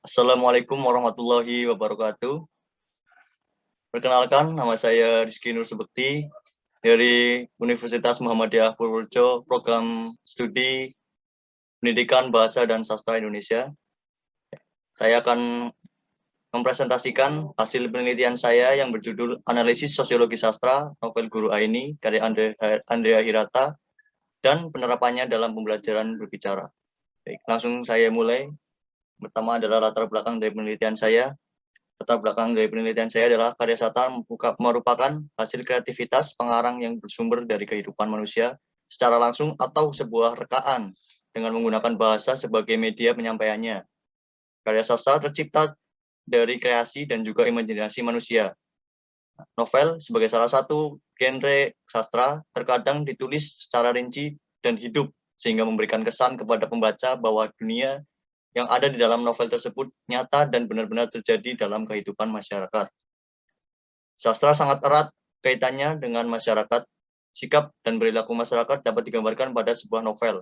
Assalamualaikum warahmatullahi wabarakatuh. Perkenalkan, nama saya Rizky Nur Subekti dari Universitas Muhammadiyah Purworejo, Program Studi Pendidikan Bahasa dan Sastra Indonesia. Saya akan mempresentasikan hasil penelitian saya yang berjudul Analisis Sosiologi Sastra, novel Guru Aini, karya Andrea Hirata, dan penerapannya dalam pembelajaran berbicara. Baik, langsung saya mulai. Pertama adalah latar belakang dari penelitian saya. Latar belakang dari penelitian saya adalah karya sastra merupakan hasil kreativitas pengarang yang bersumber dari kehidupan manusia secara langsung atau sebuah rekaan dengan menggunakan bahasa sebagai media penyampaiannya. Karya sastra tercipta dari kreasi dan juga imajinasi manusia. Novel sebagai salah satu genre sastra terkadang ditulis secara rinci dan hidup sehingga memberikan kesan kepada pembaca bahwa dunia yang ada di dalam novel tersebut nyata dan benar-benar terjadi dalam kehidupan masyarakat. Sastra sangat erat kaitannya dengan masyarakat. Sikap dan perilaku masyarakat dapat digambarkan pada sebuah novel.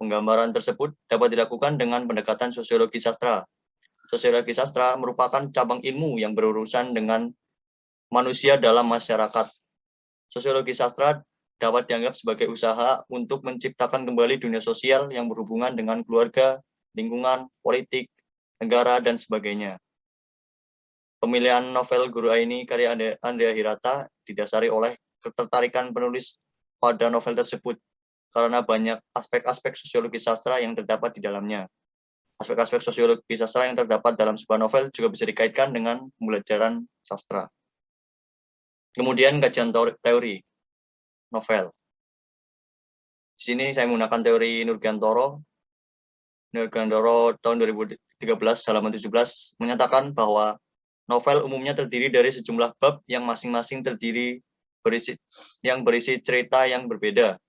Penggambaran tersebut dapat dilakukan dengan pendekatan sosiologi sastra. Sosiologi sastra merupakan cabang ilmu yang berurusan dengan manusia dalam masyarakat. Sosiologi sastra dapat dianggap sebagai usaha untuk menciptakan kembali dunia sosial yang berhubungan dengan keluarga, lingkungan, politik, negara, dan sebagainya. Pemilihan novel Guru Aini karya Andrea Hirata didasari oleh ketertarikan penulis pada novel tersebut karena banyak aspek-aspek sosiologi sastra yang terdapat di dalamnya. Aspek-aspek sosiologi sastra yang terdapat dalam sebuah novel juga bisa dikaitkan dengan pembelajaran sastra. Kemudian kajian teori novel. Di sini saya menggunakan teori Nurgantoro tahun 2013 halaman 17 menyatakan bahwa novel umumnya terdiri dari sejumlah bab yang masing-masing berisi cerita yang berbeda.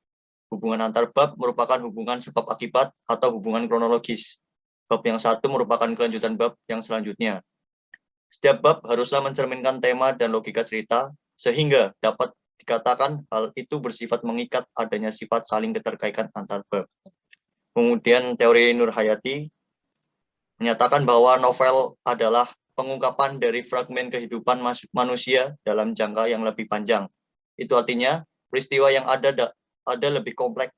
Hubungan antar bab merupakan hubungan sebab akibat atau hubungan kronologis. Bab yang satu merupakan kelanjutan bab yang selanjutnya. Setiap bab haruslah mencerminkan tema dan logika cerita, sehingga dapat dikatakan hal itu bersifat mengikat adanya sifat saling keterkaitan antar bab. Kemudian teori Nurhayati menyatakan bahwa novel adalah pengungkapan dari fragmen kehidupan manusia dalam jangka yang lebih panjang. Itu artinya peristiwa yang ada lebih kompleks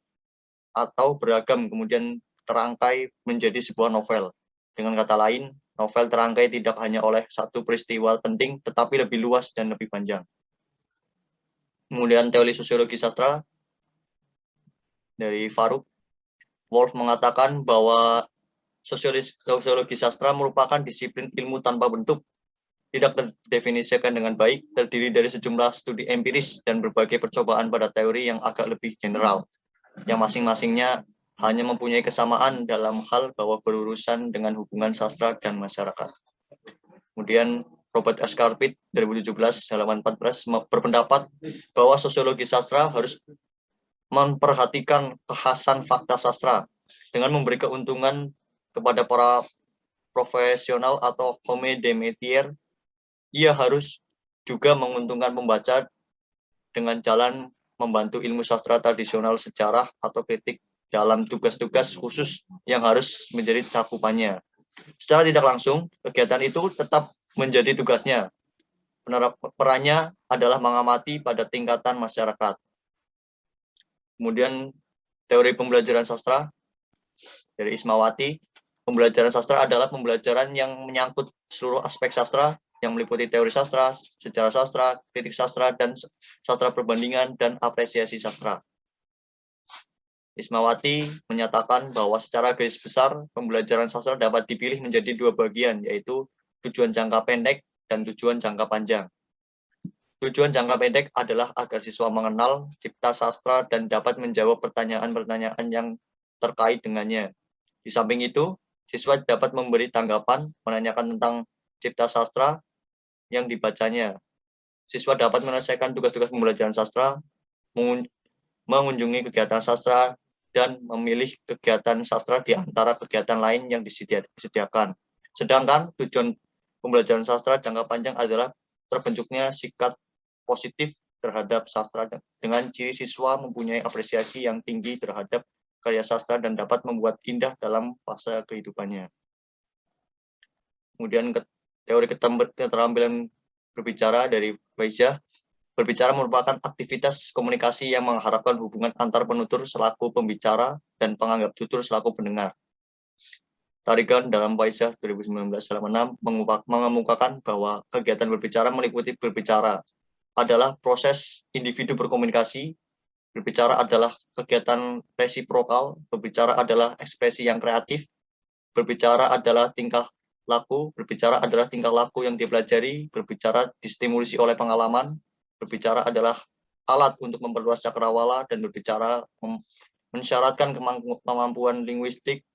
atau beragam kemudian terangkai menjadi sebuah novel. Dengan kata lain, novel terangkai tidak hanya oleh satu peristiwa penting, tetapi lebih luas dan lebih panjang. Kemudian teori sosiologi sastra dari Faruk Wolf mengatakan bahwa sosiologi sastra merupakan disiplin ilmu tanpa bentuk, tidak terdefinisikan dengan baik, terdiri dari sejumlah studi empiris dan berbagai percobaan pada teori yang agak lebih general, yang masing-masingnya hanya mempunyai kesamaan dalam hal bahwa berurusan dengan hubungan sastra dan masyarakat. Kemudian Robert S. Carpit 2017 halaman 14 berpendapat bahwa sosiologi sastra harus memperhatikan kekhasan fakta sastra dengan memberi keuntungan kepada para profesional atau homme de métier. Ia harus juga menguntungkan pembaca dengan jalan membantu ilmu sastra tradisional sejarah atau kritik dalam tugas-tugas khusus yang harus menjadi cakupannya. Secara tidak langsung, kegiatan itu tetap menjadi tugasnya. Perannya adalah mengamati pada tingkatan masyarakat. Kemudian teori pembelajaran sastra dari Ismawati. Pembelajaran sastra adalah pembelajaran yang menyangkut seluruh aspek sastra yang meliputi teori sastra, sejarah sastra, kritik sastra, dan sastra perbandingan dan apresiasi sastra. Ismawati menyatakan bahwa secara garis besar pembelajaran sastra dapat dipilih menjadi dua bagian, yaitu tujuan jangka pendek dan tujuan jangka panjang. Tujuan jangka pendek adalah agar siswa mengenal cipta sastra dan dapat menjawab pertanyaan-pertanyaan yang terkait dengannya. Di samping itu, siswa dapat memberi tanggapan, menanyakan tentang cipta sastra yang dibacanya. Siswa dapat menyelesaikan tugas-tugas pembelajaran sastra, mengunjungi kegiatan sastra, dan memilih kegiatan sastra di antara kegiatan lain yang disediakan. Sedangkan tujuan pembelajaran sastra jangka panjang adalah terbentuknya sikap positif terhadap sastra dengan ciri siswa mempunyai apresiasi yang tinggi terhadap karya sastra dan dapat membuat indah dalam fase kehidupannya. Kemudian teori keterampilan berbicara dari Weisha. Berbicara merupakan aktivitas komunikasi yang mengharapkan hubungan antar penutur selaku pembicara dan penganggap tutur selaku pendengar. Tarigan dalam Weisha 2019-6 mengemukakan bahwa kegiatan berbicara meliputi berbicara adalah proses individu berkomunikasi, berbicara adalah kegiatan resiprokal, berbicara adalah ekspresi yang kreatif, berbicara adalah tingkah laku, berbicara adalah tingkah laku yang dipelajari, berbicara distimulasi oleh pengalaman, berbicara adalah alat untuk memperluas cakrawala, dan berbicara mensyaratkan kemampuan linguistik,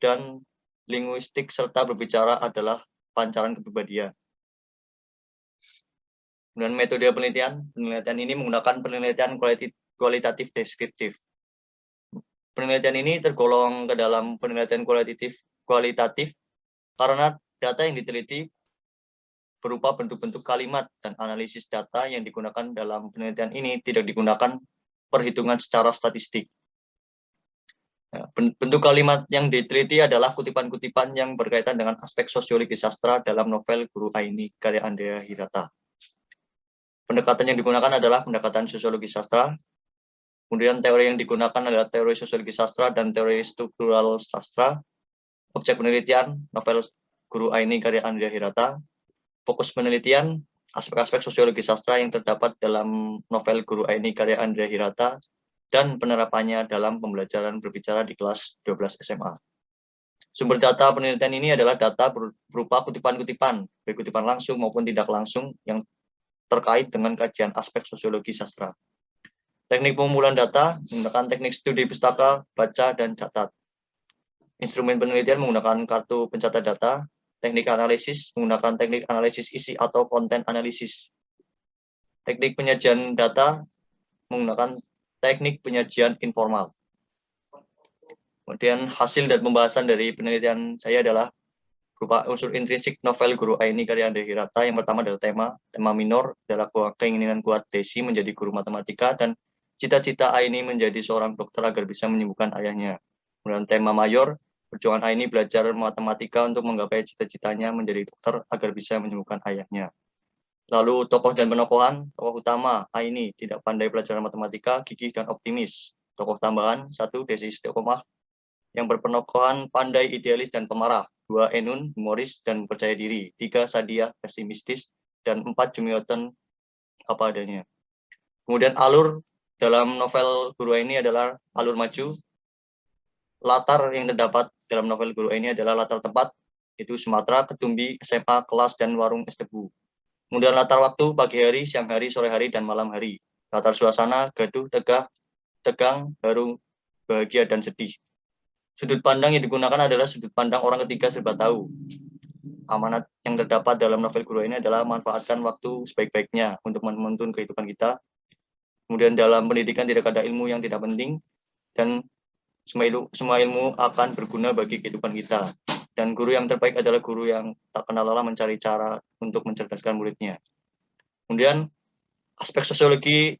dan linguistik serta berbicara adalah pancaran kepribadian. Dan metode penelitian ini menggunakan penelitian kualitatif deskriptif. Penelitian ini tergolong ke dalam penelitian kualitatif karena data yang diteliti berupa bentuk-bentuk kalimat, dan analisis data yang digunakan dalam penelitian ini tidak digunakan perhitungan secara statistik. Bentuk kalimat yang diteliti adalah kutipan-kutipan yang berkaitan dengan aspek sosiologi sastra dalam novel Guru Aini karya Andrea Hirata. Pendekatan yang digunakan adalah pendekatan sosiologi sastra. Kemudian teori yang digunakan adalah teori sosiologi sastra dan teori struktural sastra. Objek penelitian novel Guru Aini karya Andrea Hirata. Fokus penelitian aspek-aspek sosiologi sastra yang terdapat dalam novel Guru Aini karya Andrea Hirata dan penerapannya dalam pembelajaran berbicara di kelas 12 SMA. Sumber data penelitian ini adalah data berupa kutipan-kutipan, baik kutipan langsung maupun tidak langsung yang terkait dengan kajian aspek sosiologi sastra. Teknik pengumpulan data menggunakan teknik studi pustaka, baca, dan catat. Instrumen penelitian menggunakan kartu pencatat data. Teknik analisis menggunakan teknik analisis isi atau konten analisis. Teknik penyajian data menggunakan teknik penyajian informal. Kemudian hasil dan pembahasan dari penelitian saya adalah berupa unsur intrinsik novel Guru Aini karya Andrea Hirata. Yang pertama adalah tema minor adalah keinginan kuat Desi menjadi guru matematika dan cita-cita Aini menjadi seorang dokter agar bisa menyembuhkan ayahnya. Kemudian tema mayor, perjuangan Aini belajar matematika untuk menggapai cita-citanya menjadi dokter agar bisa menyembuhkan ayahnya. Lalu tokoh dan penokohan, tokoh utama Aini tidak pandai pelajaran matematika, gigih dan optimis. Tokoh tambahan 1 Desi istiqomah yang berpenokohan pandai, idealis dan pemarah. 2 Enun humoris dan percaya diri. 3 Sadia pesimistis dan 4 Jumioten apa adanya. Kemudian alur dalam novel Guru Aini adalah alur maju. Latar yang terdapat dalam novel Guru Aini adalah latar tempat, itu Sumatera, Ketumbi, SMA, kelas, dan warung es tebu. Kemudian latar waktu, pagi hari, siang hari, sore hari, dan malam hari. Latar suasana, gaduh, tegang, haru, bahagia, dan sedih. Sudut pandang yang digunakan adalah sudut pandang orang ketiga serba tahu. Amanat yang terdapat dalam novel Guru Aini adalah manfaatkan waktu sebaik-baiknya untuk menuntun kehidupan kita. Kemudian dalam pendidikan tidak ada ilmu yang tidak penting, dan semua ilmu akan berguna bagi kehidupan kita. Dan guru yang terbaik adalah guru yang tak kenal lelah mencari cara untuk mencerdaskan muridnya. Kemudian aspek sosiologi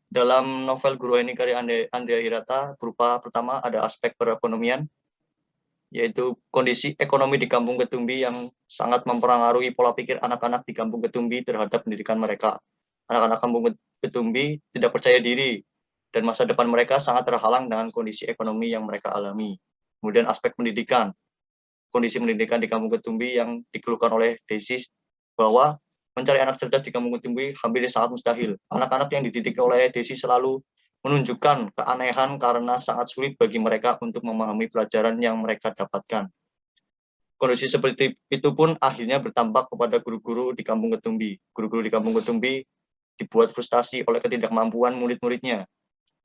dalam novel Guru Aini karya Andrea Hirata berupa pertama ada aspek perekonomian, yaitu kondisi ekonomi di Kampung Ketumbi yang sangat mempengaruhi pola pikir anak-anak di Kampung Ketumbi terhadap pendidikan mereka. Anak-anak Kampung Ketumbi tidak percaya diri dan masa depan mereka sangat terhalang dengan kondisi ekonomi yang mereka alami. Kemudian aspek pendidikan, kondisi pendidikan di Kampung Ketumbi yang dikeluhkan oleh Desi bahwa mencari anak cerdas di Kampung Ketumbi hampir sangat mustahil. Anak-anak yang dididik oleh Desi selalu menunjukkan keanehan karena sangat sulit bagi mereka untuk memahami pelajaran yang mereka dapatkan. Kondisi seperti itu pun akhirnya berdampak kepada guru-guru di Kampung Ketumbi. Guru-guru di Kampung Ketumbi dibuat frustasi oleh ketidakmampuan murid-muridnya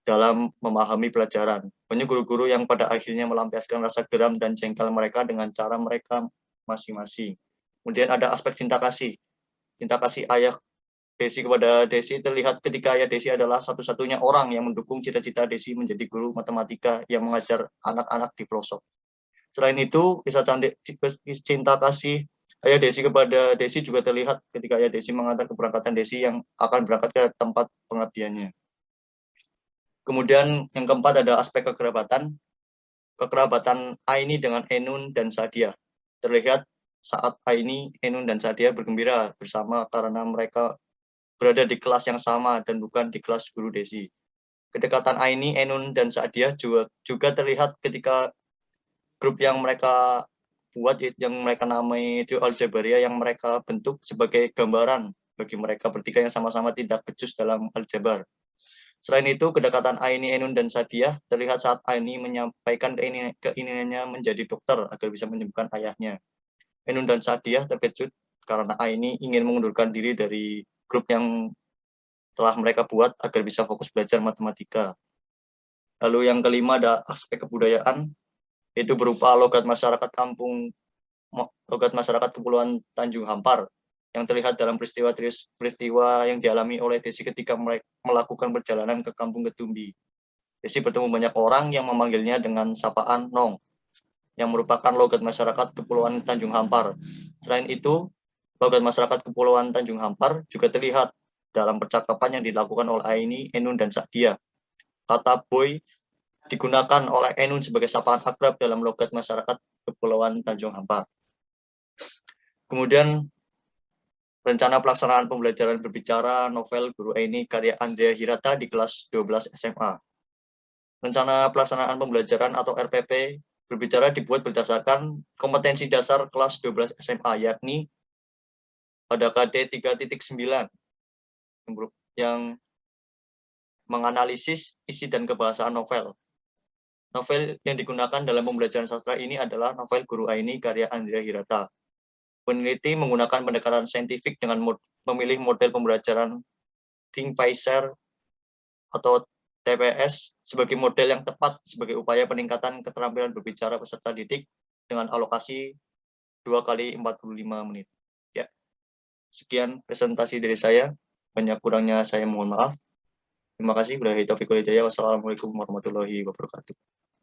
dalam memahami pelajaran. Banyak guru-guru yang pada akhirnya melampiaskan rasa geram dan jengkel mereka dengan cara mereka masing-masing. Kemudian ada aspek cinta kasih. Cinta kasih ayah Desi kepada Desi terlihat ketika ayah Desi adalah satu-satunya orang yang mendukung cita-cita Desi menjadi guru matematika yang mengajar anak-anak di pelosok. Selain itu, kisah cinta kasih ayah Desi kepada Desi juga terlihat ketika ayah Desi mengantar keberangkatan Desi yang akan berangkat ke tempat pengabdiannya. Kemudian yang keempat ada aspek kekerabatan. Kekerabatan Aini dengan Enun dan Sadia terlihat saat Aini, Enun, dan Sadia bergembira bersama karena mereka berada di kelas yang sama dan bukan di kelas Guru Desi. Kedekatan Aini, Enun, dan Sadia juga terlihat ketika grup yang mereka buat, yang mereka namai trio aljabaria, yang mereka bentuk sebagai gambaran bagi mereka bertiga yang sama-sama tidak becus dalam aljabar. Selain itu, kedekatan Aini, Enun, dan Sadia terlihat saat Aini menyampaikan keinginannya menjadi dokter agar bisa menyembuhkan ayahnya. Enun dan Sadia terkejut karena Aini ingin mengundurkan diri dari grup yang telah mereka buat agar bisa fokus belajar matematika. Lalu yang kelima ada aspek kebudayaan, itu berupa logat masyarakat Kepulauan Tanjung Hampar yang terlihat dalam peristiwa yang dialami oleh Desi ketika melakukan perjalanan ke Kampung Ketumbi. Desi bertemu banyak orang yang memanggilnya dengan sapaan Nong, yang merupakan logat masyarakat Kepulauan Tanjung Hampar. Selain itu, logat masyarakat Kepulauan Tanjung Hampar juga terlihat dalam percakapan yang dilakukan oleh Aini, Enun, dan Sadia. Kata boy digunakan oleh Enun sebagai sapaan akrab dalam logat masyarakat Kepulauan Tanjung Hampar. Kemudian rencana pelaksanaan pembelajaran berbicara novel Guru Aini karya Andrea Hirata di kelas 12 SMA. Rencana pelaksanaan pembelajaran atau RPP berbicara dibuat berdasarkan kompetensi dasar kelas 12 SMA, yakni pada KD 3.9 yang menganalisis isi dan kebahasaan novel. Novel yang digunakan dalam pembelajaran sastra ini adalah novel Guru Aini karya Andrea Hirata. Peneliti menggunakan pendekatan saintifik dengan memilih model pembelajaran Think Pacer atau TPS sebagai model yang tepat sebagai upaya peningkatan keterampilan berbicara peserta didik dengan alokasi 2 kali 45 menit. Ya, sekian presentasi dari saya. Banyak kurangnya saya mohon maaf. Terima kasih. Wassalamualaikum warahmatullahi wabarakatuh.